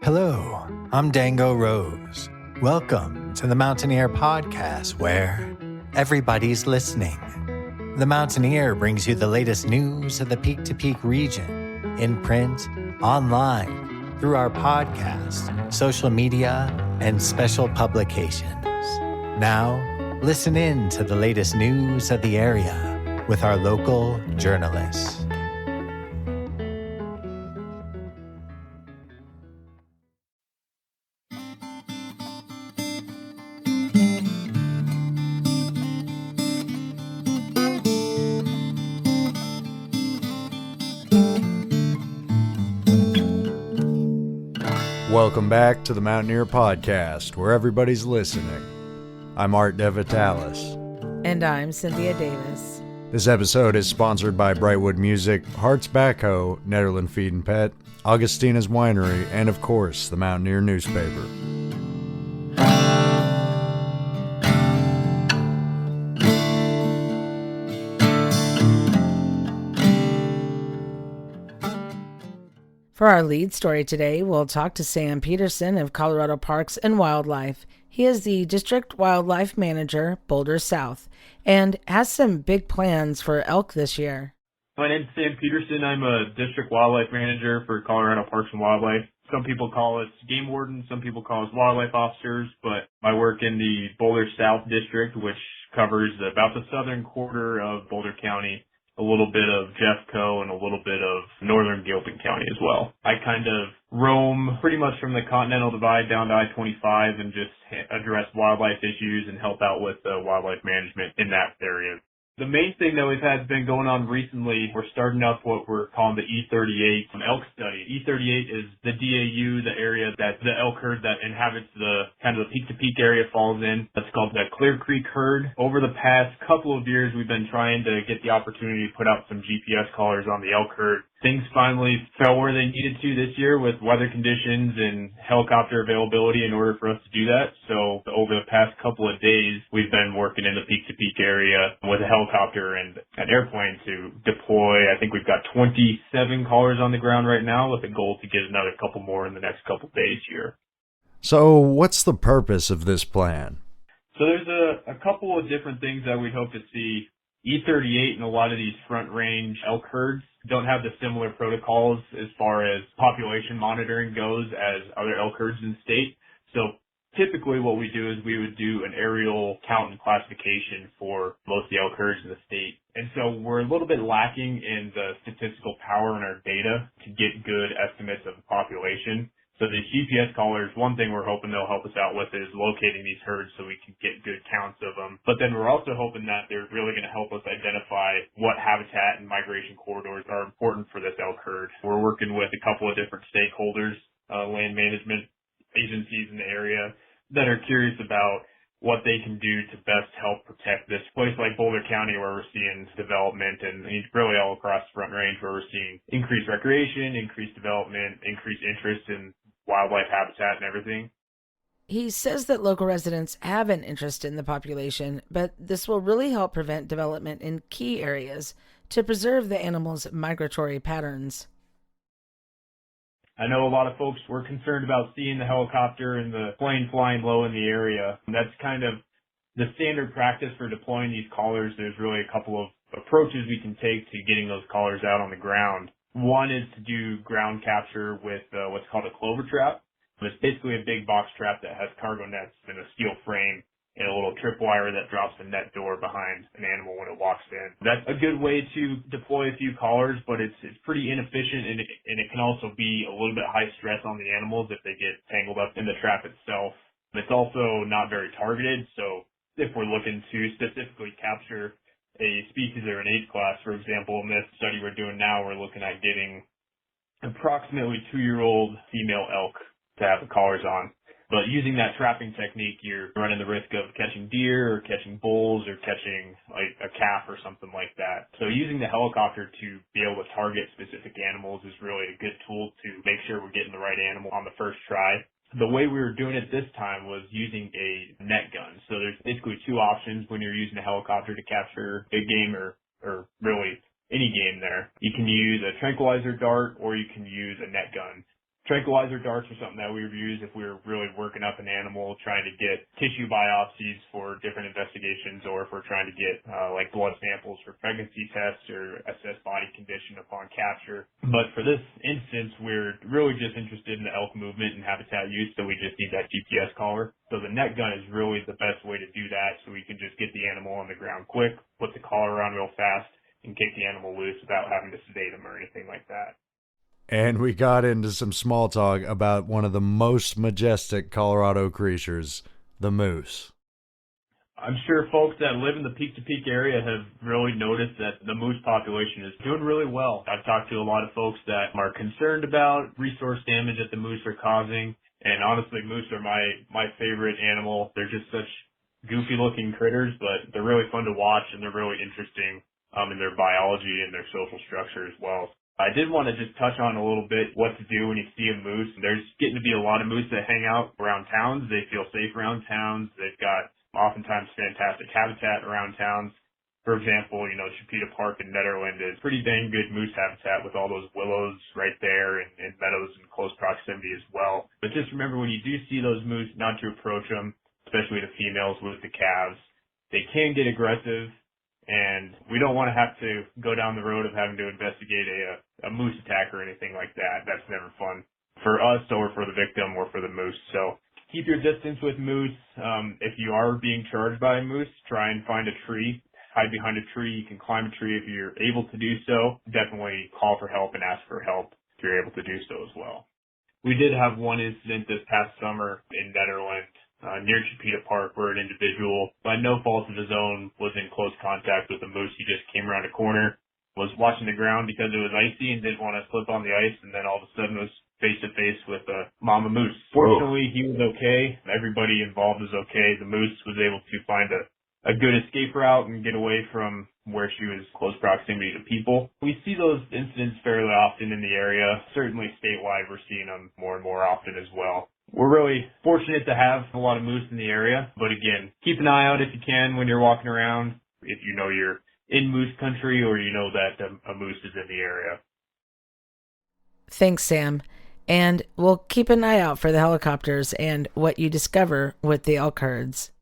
Hello, I'm Dango Rose. Welcome to the Mountaineer Podcast, where everybody's listening. The Mountaineer brings you the latest news of the Peak to Peak region, in print, online, through our podcast, social media, and special publications. Now, listen in to the latest news of the area with our local journalists. Welcome back to the Mountaineer Podcast, where everybody's listening. I'm Art DeVitalis. And I'm Cynthia Davis. This episode is sponsored by Brightwood Music, Hardt's Backhoe, Nederland Feed and Pet, Augustina's Winery, and of course, the Mountaineer newspaper. For our lead story today, we'll talk to Sam Peterson of Colorado Parks and Wildlife. He is the District Wildlife Manager, Boulder South, and has some big plans for elk this year. My name's Sam Peterson. I'm a District Wildlife Manager for Colorado Parks and Wildlife. Some people call us game wardens, some people call us wildlife officers, but I work in the Boulder South District, which covers about the southern quarter of Boulder County, a little bit of Jeffco, and a little bit of northern Gilpin County as well. I kind of roam pretty much from the Continental Divide down to I-25 and just address wildlife issues and help out with wildlife management in that area. The main thing that we've had been going on recently, we're starting up what we're calling the E38 elk study. E38 is the DAU, the area that the elk herd that inhabits the kind of the peak-to-peak area falls in. That's called the Clear Creek herd. Over the past couple of years, we've been trying to get the opportunity to put out some GPS collars on the elk herd. Things finally fell where they needed to this year with weather conditions and helicopter availability in order for us to do that. So over the past couple of days, we've been working in the peak-to-peak area with a helicopter and an airplane to deploy. I think we've got 27 collars on the ground right now with a goal to get another couple more in the next couple of days here. So what's the purpose of this plan? So there's a couple of different things that we'd hope to see. E38 and a lot of these front range elk herds don't have the similar protocols as far as population monitoring goes as other elk herds in the state. So typically what we do is we would do an aerial count and classification for most of the elk herds in the state. And so we're a little bit lacking in the statistical power in our data to get good estimates of the population. So these GPS collars, one thing we're hoping they'll help us out with is locating these herds so we can get good counts of them. But then we're also hoping that they're really going to help us identify what habitat and migration corridors are important for this elk herd. We're working with a couple of different stakeholders, land management agencies in the area that are curious about what they can do to best help protect this place like Boulder County where we're seeing development and really all across the Front Range where we're seeing increased recreation, increased development, increased interest in wildlife habitat and everything. He says that local residents have an interest in the population, but this will really help prevent development in key areas to preserve the animals' migratory patterns. I know a lot of folks were concerned about seeing the helicopter and the plane flying low in the area. That's kind of the standard practice for deploying these collars. There's really a couple of approaches we can take to getting those collars out on the ground. One is to do ground capture with what's called a clover trap. It's basically a big box trap that has cargo nets and a steel frame and a little tripwire that drops a net door behind an animal when it walks in. That's a good way to deploy a few collars, but it's pretty inefficient and it can also be a little bit high stress on the animals if they get tangled up in the trap itself. It's also not very targeted, so if we're looking to specifically capture a species or an age class, for example, in this study we're doing now, we're looking at getting approximately 2-year-old female elk to have the collars on. But using that trapping technique, you're running the risk of catching deer or catching bulls or catching like a calf or something like that. So using the helicopter to be able to target specific animals is really a good tool to make sure we're getting the right animal on the first try. The way we were doing it this time was using a net gun. So there's basically two options when you're using a helicopter to capture big game or really any game there. You can use a tranquilizer dart or you can use a net gun. Tranquilizer darts are something that we would use if we were really working up an animal, trying to get tissue biopsies for different investigations, or if we're trying to get like blood samples for pregnancy tests or assess body condition upon capture. But for this instance, we're really just interested in the elk movement and habitat use, so we just need that GPS collar. So the net gun is really the best way to do that, so we can just get the animal on the ground quick, put the collar on real fast, and kick the animal loose without having to sedate them or anything like that. And we got into some small talk about one of the most majestic Colorado creatures, the moose. I'm sure folks that live in the peak-to-peak area have really noticed that the moose population is doing really well. I've talked to a lot of folks that are concerned about resource damage that the moose are causing, and honestly, moose are my favorite animal. They're just such goofy-looking critters, but they're really fun to watch, and they're really interesting in their biology and their social structure as well. I did want to just touch on a little bit what to do when you see a moose. There's getting to be a lot of moose that hang out around towns. They feel safe around towns. They've got oftentimes fantastic habitat around towns. For example, Chipeta Park in Nederland is pretty dang good moose habitat with all those willows right there and meadows in close proximity as well. But just remember, when you do see those moose, not to approach them, especially the females with the calves. They can get aggressive, and we don't want to have to go down the road of having to investigate a moose attack or anything like that. That's never fun for us or for the victim or for the moose. So keep your distance with moose. If you are being charged by a moose, try and find a tree. Hide behind a tree. You can climb a tree if you're able to do so. Definitely call for help and ask for help if you're able to do so as well. We did have one incident this past summer in Nederland, near Chipeta Park, where an individual, by no fault of his own, was in close contact with a moose. He just came around a corner, was watching the ground because it was icy and didn't want to slip on the ice, and then all of a sudden was face to face with a mama moose. Fortunately, he was okay. Everybody involved was okay. The moose was able to find a good escape route and get away from where she was close proximity to people. We see those incidents fairly often in the area. Certainly statewide, we're seeing them more and more often as well. We're really fortunate to have a lot of moose in the area, but again, keep an eye out if you can when you're walking around, if you know you're in moose country or you know that a moose is in the area. Thanks, Sam. And we'll keep an eye out for the helicopters and what you discover with the elk herds.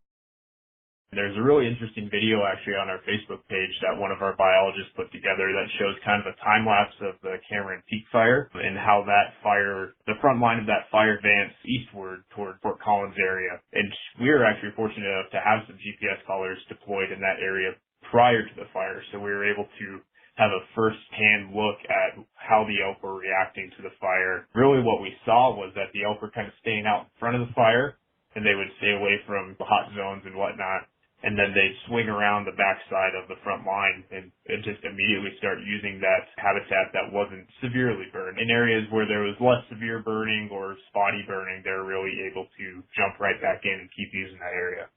There's a really interesting video actually on our Facebook page that one of our biologists put together that shows kind of a time lapse of the Cameron Peak fire and how that fire, the front line of that fire advanced eastward toward Fort Collins area. And we were actually fortunate enough to have some GPS collars deployed in that area prior to the fire. So we were able to have a first-hand look at how the elk were reacting to the fire. Really what we saw was that the elk were kind of staying out in front of the fire, and they would stay away from the hot zones and whatnot. And then they'd swing around the backside of the front line and just immediately start using that habitat that wasn't severely burned. In areas where there was less severe burning or spotty burning, they're really able to jump right back in and keep using that area.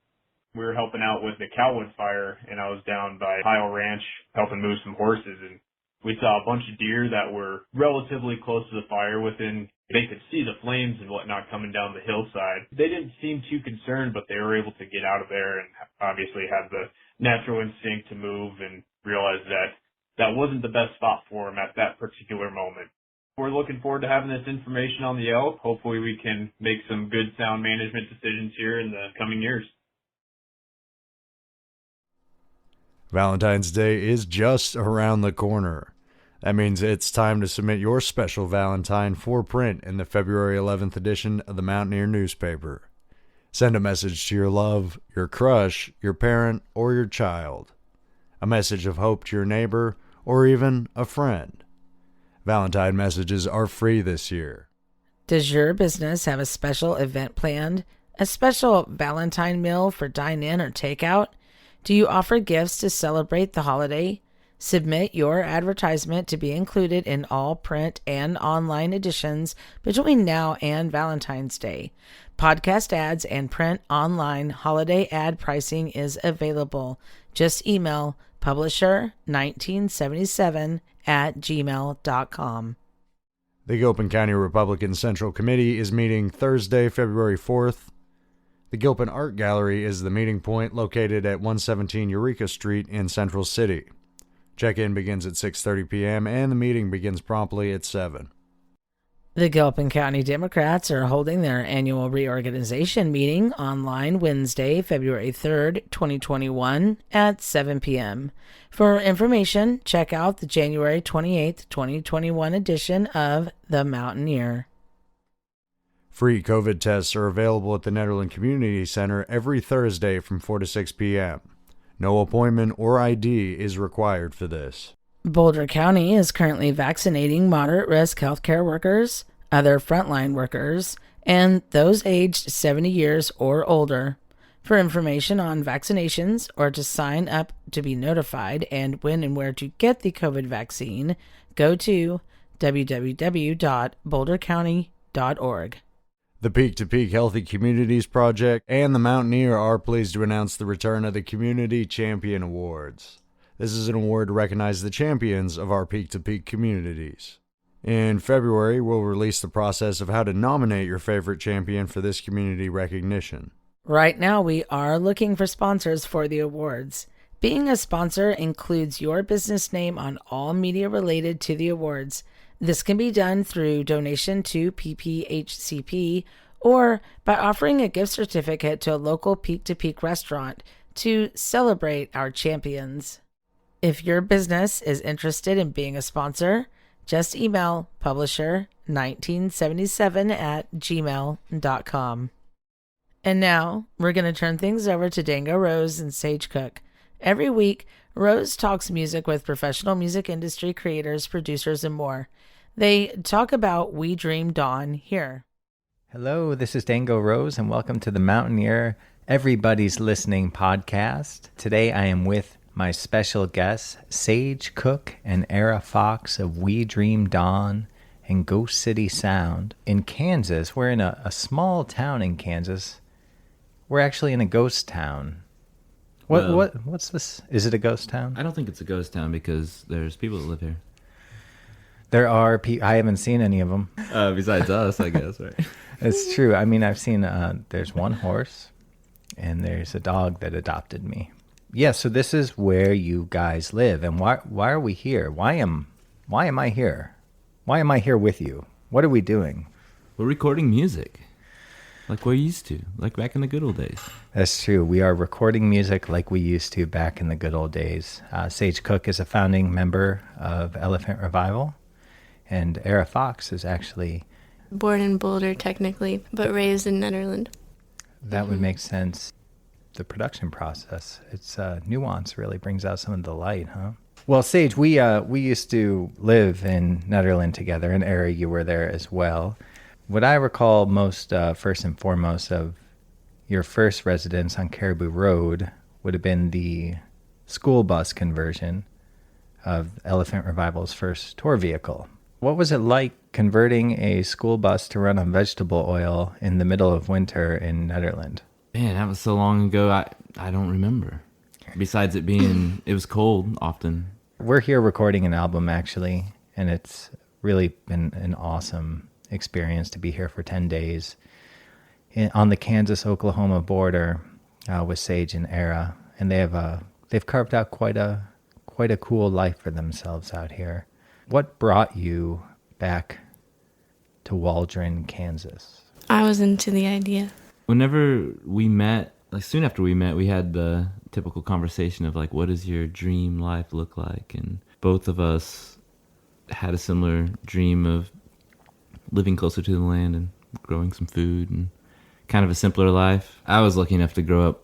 We were helping out with the Cowwood fire, and I was down by Pile Ranch helping move some horses, and we saw a bunch of deer that were relatively close to the fire they could see the flames and whatnot coming down the hillside. They didn't seem too concerned, but they were able to get out of there and obviously had the natural instinct to move and realize that that wasn't the best spot for them at that particular moment. We're looking forward to having this information on the elk. Hopefully we can make some good sound management decisions here in the coming years. Valentine's Day is just around the corner. That means it's time to submit your special Valentine for print in the February 11th edition of the Mountaineer newspaper. Send a message to your love, your crush, your parent, or your child. A message of hope to your neighbor, or even a friend. Valentine messages are free this year. Does your business have a special event planned? A special Valentine meal for dine-in or takeout? Do you offer gifts to celebrate the holiday? Submit your advertisement to be included in all print and online editions between now and Valentine's Day. Podcast ads and print online holiday ad pricing is available. Just email publisher1977@gmail.com. The Gilpin County Republican Central Committee is meeting Thursday, February 4th. The Gilpin Art Gallery is the meeting point located at 117 Eureka Street in Central City. Check-in begins at 6:30 p.m. and the meeting begins promptly at 7. The Gilpin County Democrats are holding their annual reorganization meeting online Wednesday, February 3rd, 2021 at 7 p.m. For information, check out the January 28th, 2021 edition of The Mountaineer. Free COVID tests are available at the Nederland Community Center every Thursday from 4 to 6 p.m. No appointment or ID is required for this. Boulder County is currently vaccinating moderate-risk healthcare workers, other frontline workers, and those aged 70 years or older. For information on vaccinations or to sign up to be notified and when and where to get the COVID vaccine, go to www.bouldercounty.org. The Peak to Peak Healthy Communities Project and the Mountaineer are pleased to announce the return of the Community Champion Awards. This is an award to recognize the champions of our Peak to Peak communities. In February, we'll release the process of how to nominate your favorite champion for this community recognition. Right now, we are looking for sponsors for the awards. Being a sponsor includes your business name on all media related to the awards. This can be done through donation to PPHCP or by offering a gift certificate to a local Peak to Peak restaurant to celebrate our champions. If your business is interested in being a sponsor, just email publisher1977@gmail.com. And now, we're going to turn things over to Dango Rose and Sage Cook. Every week, Rose talks music with professional music industry creators, producers, and more. They talk about We Dream Dawn here. Hello, this is Dango Rose, and welcome to the Mountaineer Everybody's Listening podcast. Today I am with my special guests, Sage Cook and Era Fox of We Dream Dawn and Ghost City Sound in Kansas. We're in a small town in Kansas. We're actually in a ghost town. What's this? Is it a ghost town? I don't think it's a ghost town because there's people that live here. There are I haven't seen any of them. Besides us, I guess, right? It's true. I mean, I've seen, there's one horse and there's a dog that adopted me. Yeah, so this is where you guys live. And why are we here? Why am I here? Why am I here with you? What are we doing? We're recording music like we used to, like back in the good old days. That's true. We are recording music like we used to back in the good old days. Sage Cook is a founding member of Elephant Revival. And Era Fox is actually born in Boulder, technically, but raised in Nederland. That would make sense. The production process, its nuance really brings out some of the light, huh? Well, Sage, we used to live in Nederland together. In Era, you were there as well. What I recall most, first and foremost, of your first residence on Caribou Road would have been the school bus conversion of Elephant Revival's first tour vehicle. What was it like converting a school bus to run on vegetable oil in the middle of winter in Nederland? Man, that was so long ago, I don't remember. Besides it was cold often. We're here recording an album, actually, and it's really been an awesome experience to be here for 10 days on the Kansas-Oklahoma border with Sage and Era. And they've carved out quite a cool life for themselves out here. What brought you back to Waldron, Kansas? I was into the idea. Whenever we met, like soon after we met, we had the typical conversation of like, what does your dream life look like? And both of us had a similar dream of living closer to the land and growing some food and kind of a simpler life. I was lucky enough to grow up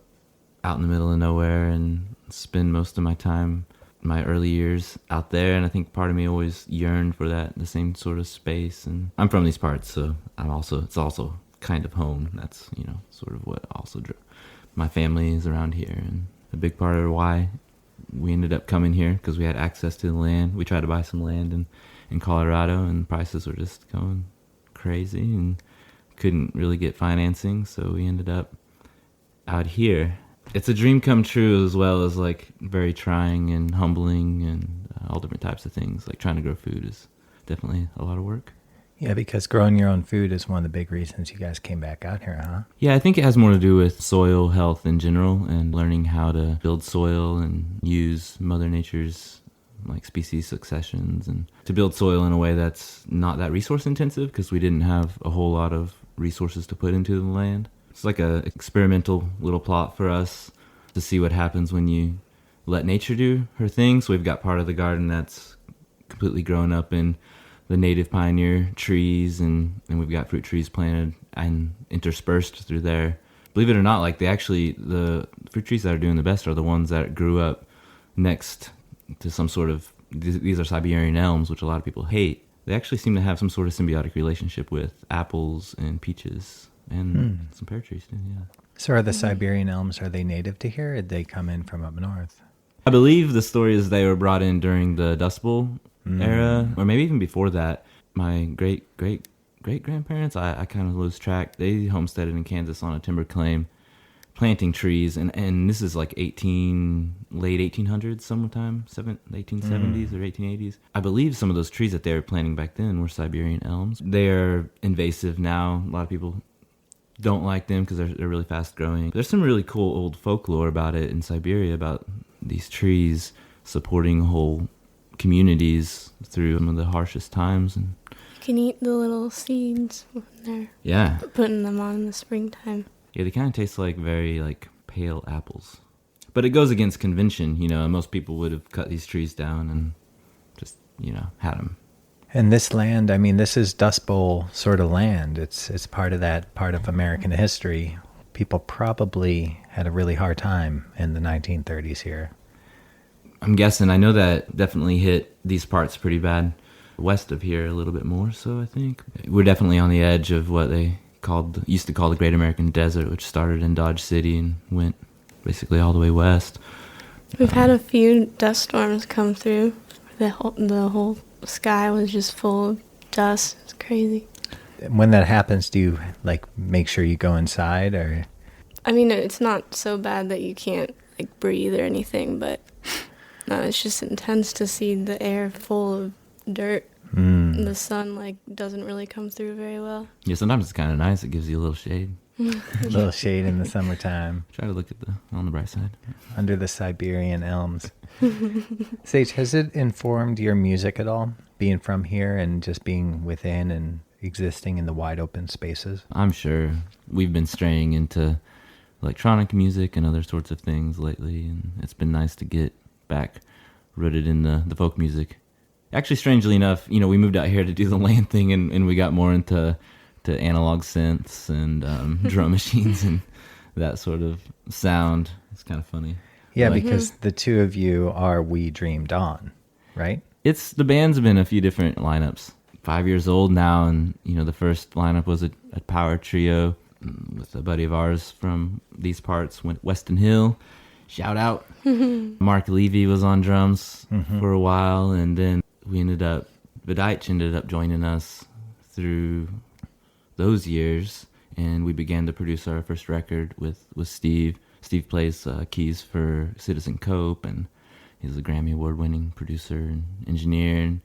out in the middle of nowhere and spend most of my time, my early years out there, and I think part of me always yearned for the same sort of space. And I'm from these parts, so it's also kind of home. That's, sort of what also my family is around here, and a big part of why we ended up coming here, because we had access to the land. We tried to buy some land in Colorado, and prices were just going crazy and couldn't really get financing, so we ended up out here. It's a dream come true, as well as like very trying and humbling and all different types of things. Like trying to grow food is definitely a lot of work. Yeah, because growing your own food is one of the big reasons you guys came back out here, huh? Yeah, I think it has more to do with soil health in general and learning how to build soil and use Mother Nature's like species successions, and to build soil in a way that's not that resource intensive, because we didn't have a whole lot of resources to put into the land. It's like a experimental little plot for us to see what happens when you let nature do her thing. So we've got part of the garden that's completely grown up in the native pioneer trees, and we've got fruit trees planted and interspersed through there. Believe it or not, like the fruit trees that are doing the best are the ones that grew up next to some sort of, these are Siberian elms, which a lot of people hate. They actually seem to have some sort of symbiotic relationship with apples and peaches and some pear trees too, yeah. So are the Siberian elms, are they native to here, or did they come in from up north? I believe the story is they were brought in during the Dust Bowl era, or maybe even before that. My great-grandparents, I kind of lose track, they homesteaded in Kansas on a timber claim, planting trees, and this is like late 1800s sometime, 1870s or 1880s. I believe some of those trees that they were planting back then were Siberian elms. They're invasive now. A lot of people don't like them because they're really fast growing. There's some really cool old folklore about it in Siberia, about these trees supporting whole communities through some of the harshest times. And You can eat the little seeds when they're putting them on in the springtime. Yeah, they kind of taste like very like pale apples. But it goes against convention, most people would have cut these trees down and just, had them. And this land, I mean, this is Dust Bowl sort of land. It's part of that part of American history. People probably had a really hard time in the 1930s here. I'm guessing. I know that definitely hit these parts pretty bad. West of here a little bit more so, I think. We're definitely on the edge of what they used to call the Great American Desert, which started in Dodge City and went basically all the way west. We've had a few dust storms come through. The whole sky was just full of dust. It's crazy. When that happens, do you make sure you go inside, or? I mean, it's not so bad that you can't breathe or anything, but no, it's just intense to see the air full of dirt. The sun doesn't really come through very well. Yeah, sometimes it's kind of nice. It gives you a little shade. A little shade in the summertime. Try to look on the bright side. Under the Siberian elms. Sage, has it informed your music at all? Being from here and just being within and existing in the wide open spaces? I'm sure. We've been straying into electronic music and other sorts of things lately, and it's been nice to get back rooted in the folk music. Actually, strangely enough, we moved out here to do the land thing, and we got more into analog synths and drum machines and that sort of sound. It's kind of funny. Yeah, because the two of you are We Dreamed On, right? The band's been a few different lineups. 5 years old now, and the first lineup was a power trio with a buddy of ours from these parts, Weston Hill. Shout out. Mark Levy was on drums for a while, and then Vidich ended up joining us through those years, and we began to produce our first record with Steve. Steve plays keys for Citizen Cope, and he's a Grammy Award-winning producer and engineer,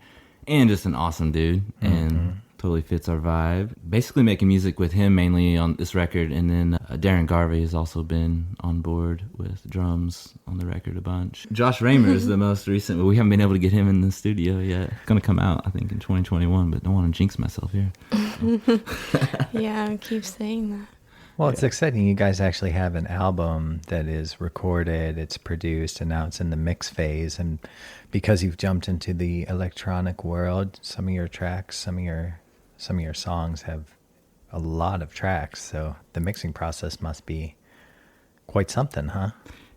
and just an awesome dude, and totally fits our vibe. Basically making music with him mainly on this record, and then Darren Garvey has also been on board with drums on the record a bunch. Josh Raymer is the most recent, but we haven't been able to get him in the studio yet. It's going to come out, I think, in 2021, but don't want to jinx myself here. Yeah, I keep saying that. Well, it's exciting. You guys actually have an album that is recorded, it's produced, and now it's in the mix phase. And because you've jumped into the electronic world, some of your tracks, some of your songs have a lot of tracks. So the mixing process must be quite something, huh?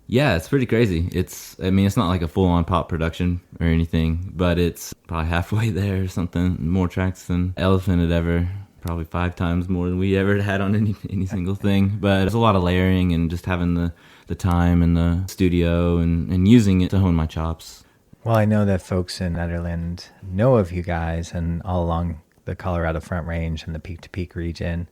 Yeah, it's pretty crazy. It's not like a full-on pop production or anything, but it's probably halfway there or something. More tracks than Elephant had ever. Probably 5 times more than we ever had on any single thing. But there's a lot of layering and just having the time in the studio and using it to hone my chops. Well, I know that folks in Nederland know of you guys and all along the Colorado Front Range and the Peak to Peak region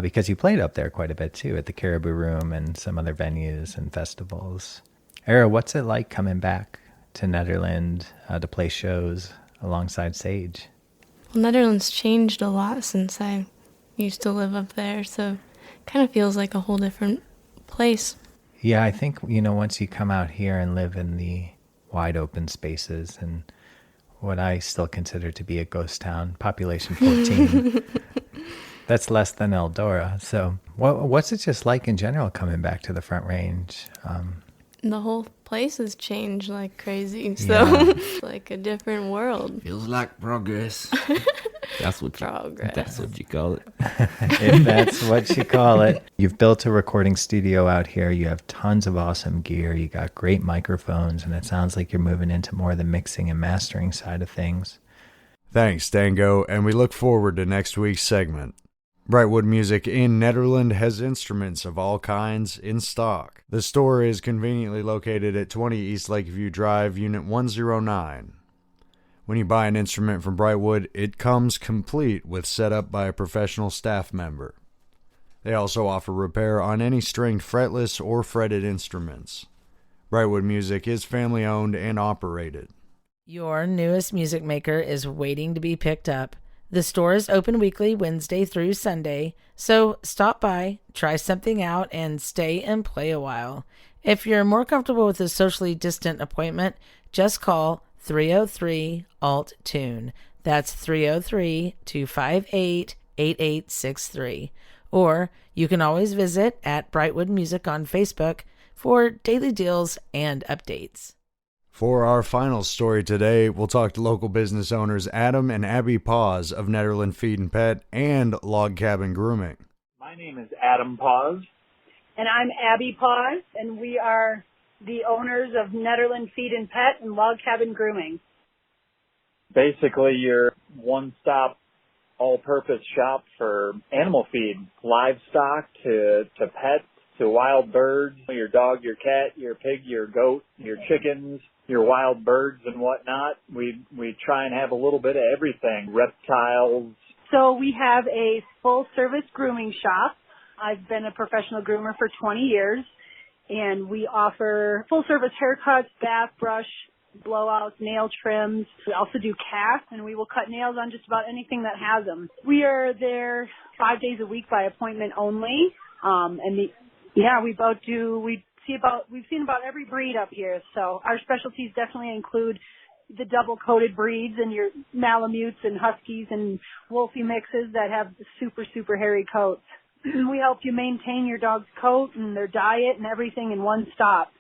because you played up there quite a bit too at the Caribou Room and some other venues and festivals. Era, what's it like coming back to Nederland to play shows alongside Sage? Well, Netherlands changed a lot since I used to live up there, so it kind of feels like a whole different place. Yeah, I think, once you come out here and live in the wide open spaces and what I still consider to be a ghost town, population 14. That's less than Eldora. So what's it just like in general coming back to the Front Range? The whole place has changed like crazy, so Yeah. it's like a different world. Feels like progress. That's what you call it. If that's what you call it. You've built a recording studio out here. You have tons of awesome gear. You got great microphones, and it sounds like you're moving into more of the mixing and mastering side of things. Thanks, Dango, and we look forward to next week's segment. Brightwood Music in Nederland has instruments of all kinds in stock. The store is conveniently located at 20 East Lakeview Drive, Unit 109. When you buy an instrument from Brightwood, it comes complete with setup by a professional staff member. They also offer repair on any stringed fretless or fretted instruments. Brightwood Music is family-owned and operated. Your newest music maker is waiting to be picked up. The store is open weekly, Wednesday through Sunday, so stop by, try something out, and stay and play a while. If you're more comfortable with a socially distant appointment, just call 303-ALT-TUNE. That's 303-258-8863. Or you can always visit at Brightwood Music on Facebook for daily deals and updates. For our final story today, we'll talk to local business owners Adam and Abby Paws of Nederland Feed and Pet and Log Cabin Grooming. My name is Adam Paws. And I'm Abby Paws, and we are the owners of Nederland Feed and Pet and Log Cabin Grooming. Basically, your one-stop, all-purpose shop for animal feed, livestock to pets to wild birds, your dog, your cat, your pig, your goat, your chickens, your wild birds and whatnot. We try and have a little bit of everything, reptiles. So we have a full-service grooming shop. I've been a professional groomer for 20 years, and we offer full-service haircuts, bath, brush, blowouts, nail trims. We also do casts, and we will cut nails on just about anything that has them. We are there 5 days a week by appointment only, we've seen about every breed up here. So our specialties definitely include the double-coated breeds and your Malamutes and Huskies and Wolfie mixes that have super, super hairy coats. We help you maintain your dog's coat and their diet and everything in one stop.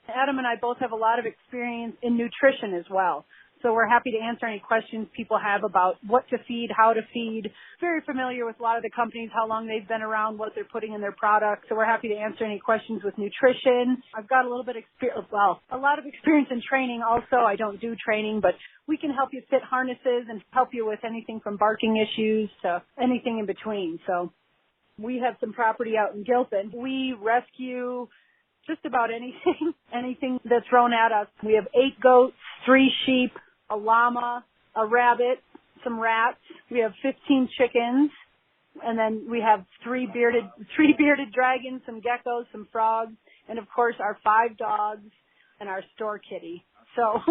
Adam and I both have a lot of experience in nutrition as well. So we're happy to answer any questions people have about what to feed, how to feed. Very familiar with a lot of the companies, how long they've been around, what they're putting in their products. So we're happy to answer any questions with nutrition. I've got a lot of experience in training also. I don't do training, but we can help you fit harnesses and help you with anything from barking issues to anything in between. So we have some property out in Gilpin. We rescue just about anything that's thrown at us. We have 8 goats, 3 sheep, a llama, a rabbit, some rats. We have 15 chickens, and then we have 3 bearded dragons, some geckos, some frogs, and of course our 5 dogs and our store kitty. So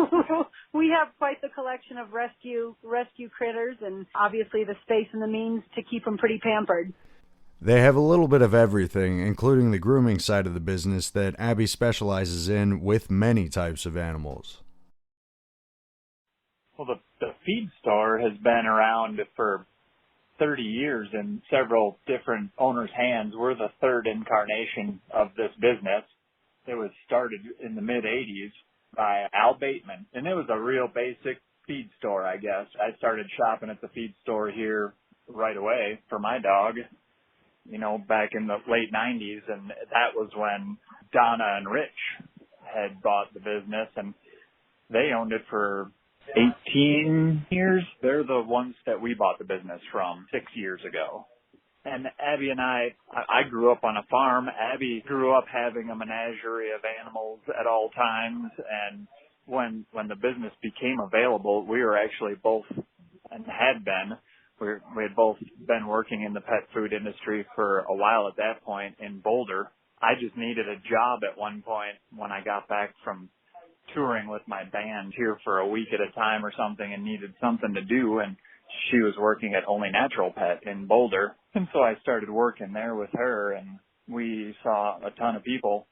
we have quite the collection of rescue critters, and obviously the space and the means to keep them pretty pampered. They have a little bit of everything, including the grooming side of the business that Abby specializes in with many types of animals. Well, the feed store has been around for 30 years in several different owners' hands. We're the third incarnation of this business. It was started in the mid-'80s by Al Bateman, and it was a real basic feed store, I guess. I started shopping at the feed store here right away for my dog, back in the late 90s, and that was when Donna and Rich had bought the business, and they owned it for 18 years. They're the ones that we bought the business from 6 years ago. And Abby and I grew up on a farm. Abby grew up having a menagerie of animals at all times, and when the business became available, we were actually both, and had been, we had both been working in the pet food industry for a while at that point in Boulder. I just needed a job at one point when I got back from touring with my band here for a week at a time or something and needed something to do, and she was working at Only Natural Pet in Boulder. And so I started working there with her, and we saw a ton of people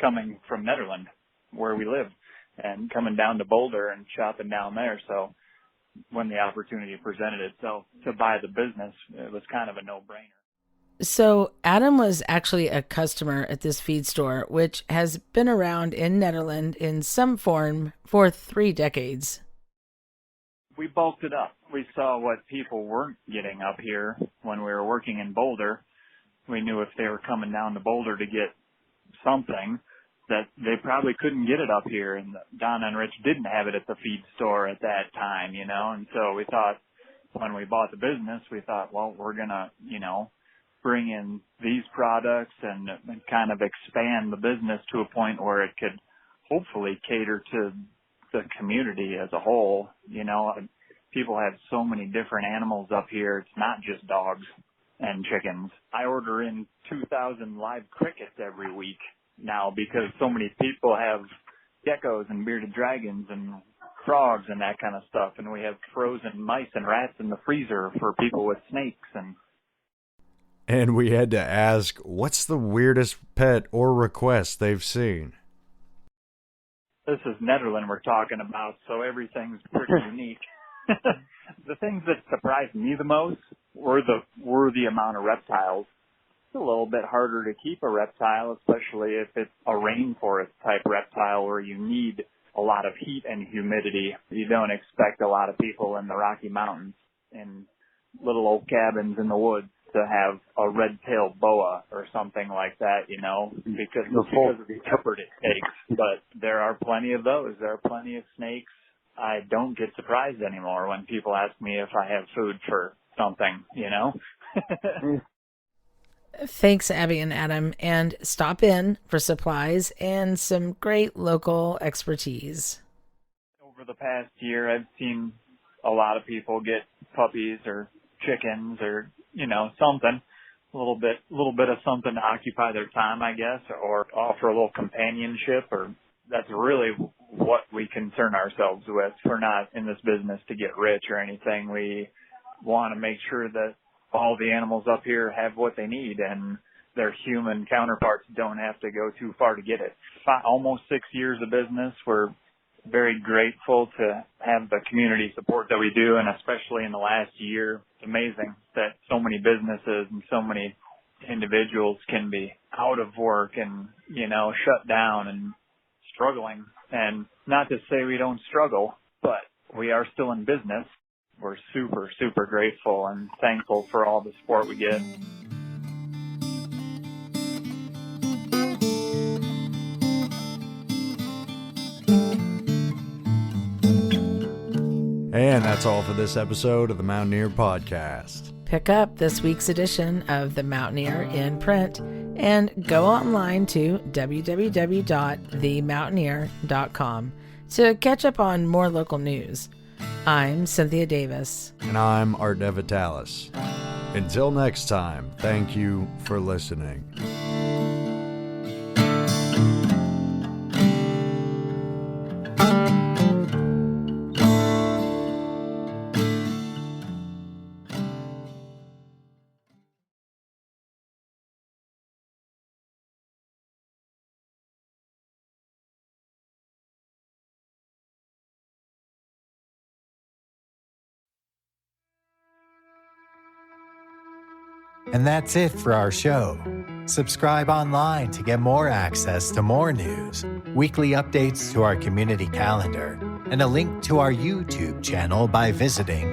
coming from Nederland. where we live and coming down to Boulder and shopping down there. So when the opportunity presented itself to buy the business, it was kind of a no-brainer. So Adam was actually a customer at this feed store, which has been around in Nederland in some form for 3 decades. We bulked it up. We saw what people weren't getting up here when we were working in Boulder. We knew if they were coming down to Boulder to get something, that they probably couldn't get it up here. And Donna and Rich didn't have it at the feed store at that time, you know. And so we thought, when we bought the business, we thought, well, we're going to, you know, bring in these products and kind of expand the business to a point where it could hopefully cater to the community as a whole. You know, people have so many different animals up here. It's not just dogs and chickens. I order in 2,000 live crickets every week now because so many people have geckos and bearded dragons and frogs and that kind of stuff. And we have frozen mice and rats in the freezer for people with snakes. And we had to ask, what's the weirdest pet or request they've seen? This is Nederland we're talking about, so everything's pretty unique. The things that surprised me the most were the amount of reptiles. It's a little bit harder to keep a reptile, especially if it's a rainforest type reptile where you need a lot of heat and humidity. You don't expect a lot of people in the Rocky Mountains in little old cabins in the woods to have a red-tailed boa or something like that, you know, because of the effort it takes. But there are plenty of those. There are plenty of snakes. I don't get surprised anymore when people ask me if I have food for something, you know. Thanks, Abby and Adam, and stop in for supplies and some great local expertise. Over the past year, I've seen a lot of people get puppies or chickens or, you know, something, a little bit of something to occupy their time, I guess, or offer a little companionship. Or that's really what we concern ourselves with. We're not in this business to get rich or anything. We want to make sure that all the animals up here have what they need and their human counterparts don't have to go too far to get it. Almost 6 years of business. We're very grateful to have the community support that we do, and especially in the last year, it's amazing that so many businesses and so many individuals can be out of work and, you know, shut down and struggling. And not to say we don't struggle, but we are still in business. We're super, super grateful and thankful for all the support we get. And that's all for this episode of the Mountaineer Podcast. Pick up this week's edition of The Mountaineer in print and go online to www.themountaineer.com to catch up on more local news. I'm Cynthia Davis. And I'm Art DeVitalis. Until next time, thank you for listening. And that's it for our show. Subscribe online to get more access to more news, weekly updates to our community calendar, and a link to our YouTube channel by visiting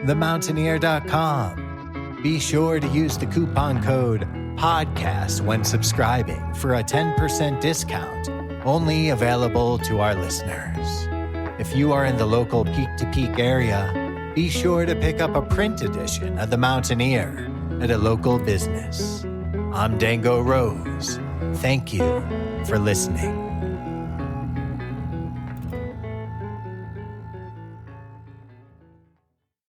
themountaineer.com. Be sure to use the coupon code PODCAST when subscribing for a 10% discount, only available to our listeners. If you are in the local Peak to Peak area, be sure to pick up a print edition of The Mountaineer at a local business. I'm Dango Rose. Thank you for listening.